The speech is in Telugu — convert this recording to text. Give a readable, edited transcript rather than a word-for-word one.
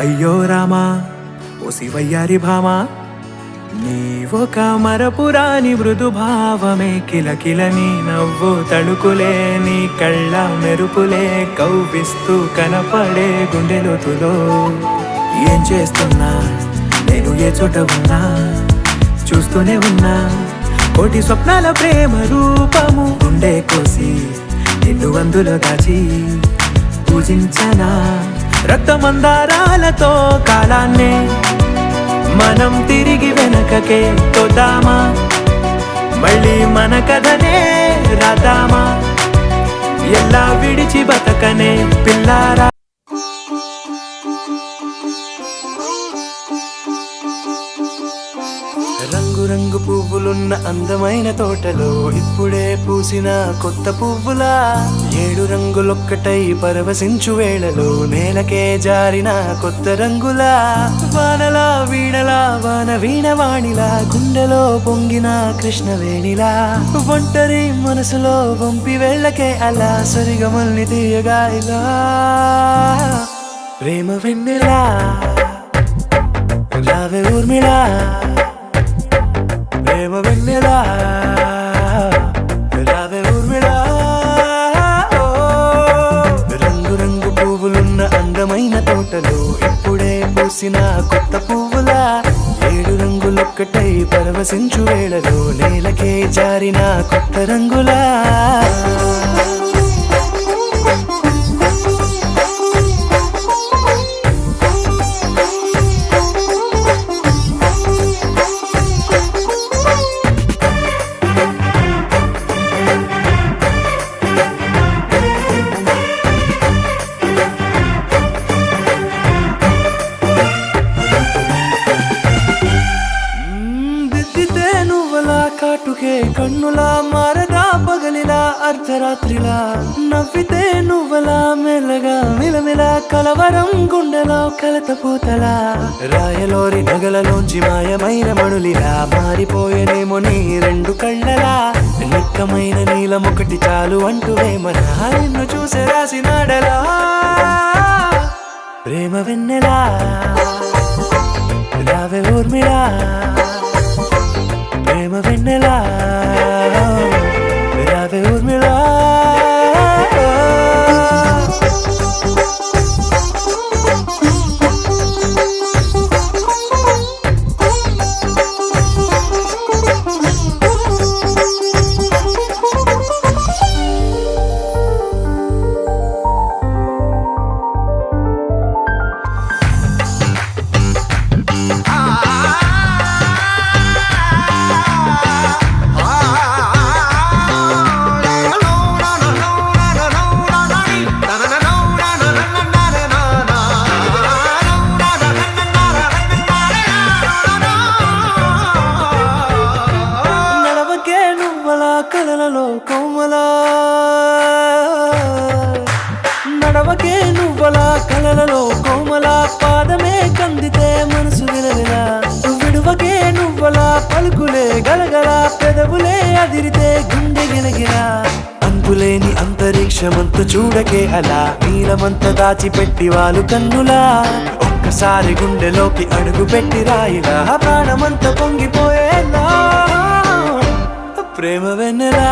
అయ్యో రామా ఓ శివయ్యారి భామా నీవొక మరపురాని మృదు భావమే కిలకిల నీ నవ్వు తడుకులే నీ కళ్ళ మెరుపులే కవ్విస్తూ కనపడే గుండెలోతులో ఏం చేస్తున్నా నేను ఏ చోట ఉన్నా చూస్తూనే ఉన్నా కోటి స్వప్నాల ప్రేమ రూపము గుండె కోసి నిన్ను అందులో దాచి పూజించనా రక్తమందారాలతో కాలాన్నే మనం తిరిగి వెనకకే తోదామా మళ్ళీ మన కథనే రాదామా ఎలా విడిచి బతకనే పిల్లారా రంగు పువ్వులున్న అందమైన తోటలో ఇప్పుడే పూసిన కొత్త పువ్వులా 7 రంగులొక్కటై పరవశించు వేళలో నేలకే జారిన కొత్త రంగులా వానలా వీణలా వాన వీణవాణిలా గుండెలో పొంగిన కృష్ణవేణిలా ఒంటరి మనసులో వంపి వెళ్ళకే అలా సరిగమల్ని తీయగా ఇలా ప్రేమ వెన్నెలా రావే ఊర్మిళా ప్రేమ వెన్నెలా రావే ఊర్మిళా రంగు రంగు పువ్వులున్న అందమైన తోటలో ఇప్పుడే పూసిన కొత్త పువ్వులా 7 రంగులొక్కటై పరవశించు వేళలో నేలకే జారిన కొత్త రంగులా కాటుకే కన్నులా మారదా పగలిలా అర్ధరాత్రిలా నవ్వితే నువ్వలా మెల్లగా మిలమిలా కలవరం గుండెలో కలతపోతలా రాయలోరి నగలలోంచి మాయమైన మణులిలా మారిపోయేనేమో నీ 2 కళ్ళలా నిక్కమైన నీలమొకటి చాలు అంటూ వేమనా నిన్ను చూసే రాసినాడలా ప్రేమ వెన్నెలా రావే ఊర్మిళా ప్రేమ వెన్నెలా రావే ఊర్మిళా కలలలో కోమలా నడవకే నువ్వలా కలలలో కోమలా పాదమే కందితే మనసు విలవిలా విడువకే నువ్వలా పలుకులే గలగల పెదవులే అదిరితే గుండె గిలగిలా అంతులేని అంతరిక్షమంత చూడకే అలా నీలమంత దాచిపెట్టి వాళ్ళు కన్నులా ఒక్కసారి గుండెలోకి అడుగు పెట్టి రాయిలా ప్రాణమంత పొంగిపోయేలా ప్రేమ వెన్నెలా